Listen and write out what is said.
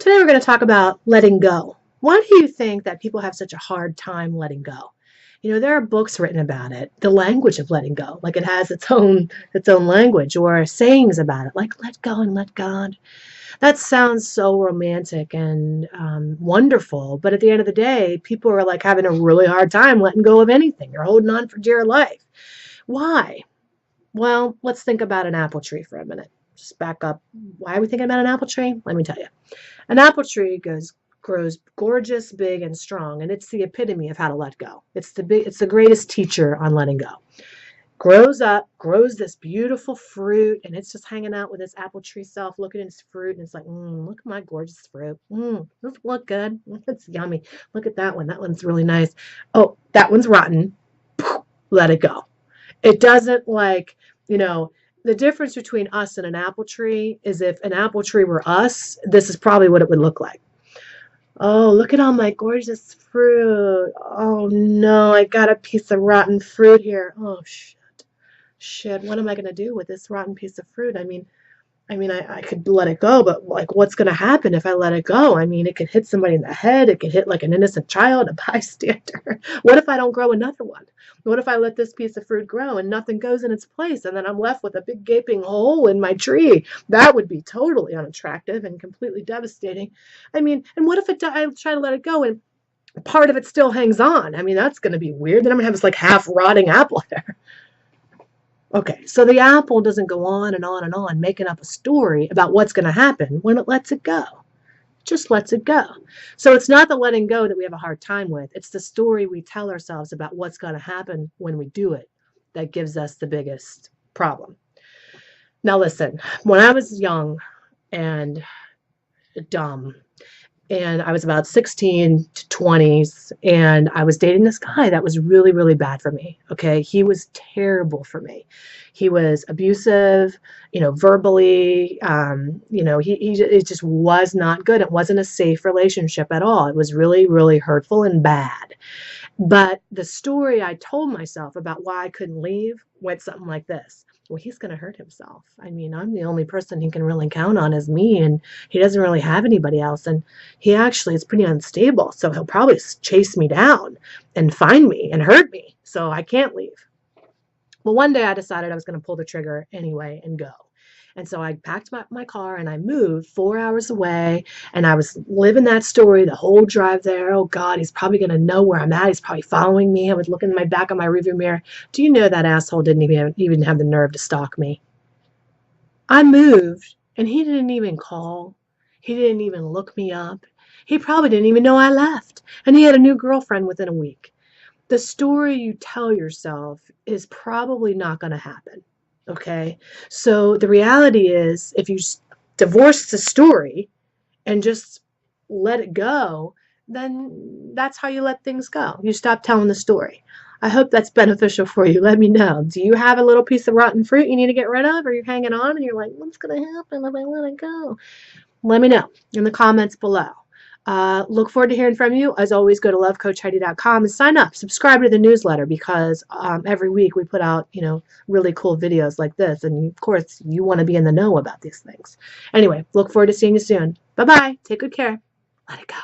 Today we're going to talk about letting go. Why do you think that people have such a hard time letting go? You know, there are books written about it, the language of letting go, like it has its own language, or sayings about it, like let go and let God. That sounds so romantic and wonderful, but at the end of the day, people are like having a really hard time letting go of anything. You're holding on for dear life. Why? Well, let's think about an apple tree for a minute. Just back up. Why are we thinking about an apple tree? Let me tell you. An apple tree grows gorgeous, big, and strong, and it's the epitome of how to let go. It's the greatest teacher on letting go. Grows up, grows this beautiful fruit, and it's just hanging out with its apple tree self, looking at its fruit, and it's like, look at my gorgeous fruit. Does it look good? It's yummy. Look at that one. That one's really nice. Oh, that one's rotten. Let it go. It doesn't the difference between us and an apple tree is if an apple tree were us, this is probably what it would look like. Oh, look at all my gorgeous fruit. Oh no, I got a piece of rotten fruit here. Oh shit, what am I going to do with this rotten piece of fruit? I could let it go, but like, what's going to happen if I let it go? I mean, it could hit somebody in the head. It could hit like an innocent child, a bystander. What if I don't grow another one? What if I let this piece of fruit grow and nothing goes in its place and then I'm left with a big gaping hole in my tree? That would be totally unattractive and completely devastating. I mean, and what if I try to let it go and part of it still hangs on? I mean, that's going to be weird. Then I'm going to have this like half rotting apple there. Okay, so the apple doesn't go on and on and on making up a story about what's going to happen when it lets it go. It just lets it go. So it's not the letting go that we have a hard time with. It's the story we tell ourselves about what's going to happen when we do it that gives us the biggest problem. Now listen, when I was young and dumb, and I was about 16 to 20s, and I was dating this guy that was really, really bad for me. Okay. He was terrible for me. He was abusive, verbally, it just was not good. It wasn't a safe relationship at all. It was really, really hurtful and bad. But the story I told myself about why I couldn't leave went something like this. Well, he's going to hurt himself. I mean, I'm the only person he can really count on is me, and he doesn't really have anybody else. And he actually is pretty unstable, so he'll probably chase me down and find me and hurt me, so I can't leave. Well, one day I decided I was going to pull the trigger anyway and go. And so I packed my car and I moved 4 hours away, and I was living that story the whole drive there. Oh God, he's probably going to know where I'm at. He's probably following me. I was looking in my back of my rearview mirror. Do you know that asshole didn't even have the nerve to stalk me? I moved and he didn't even call. He didn't even look me up. He probably didn't even know I left. And he had a new girlfriend within a week. The story you tell yourself is probably not going to happen. Okay, so the reality is if you divorce the story and just let it go, then that's how you let things go. You stop telling the story. I hope that's beneficial for you. Let me know. Do you have a little piece of rotten fruit you need to get rid of, or you're hanging on and you're like, what's going to happen if I let it go? Let me know in the comments below. Look forward to hearing from you. As always, go to lovecoachheidi.com and sign up. Subscribe to the newsletter because every week we put out, really cool videos like this. And of course, you want to be in the know about these things. Anyway, look forward to seeing you soon. Bye-bye. Take good care. Let it go.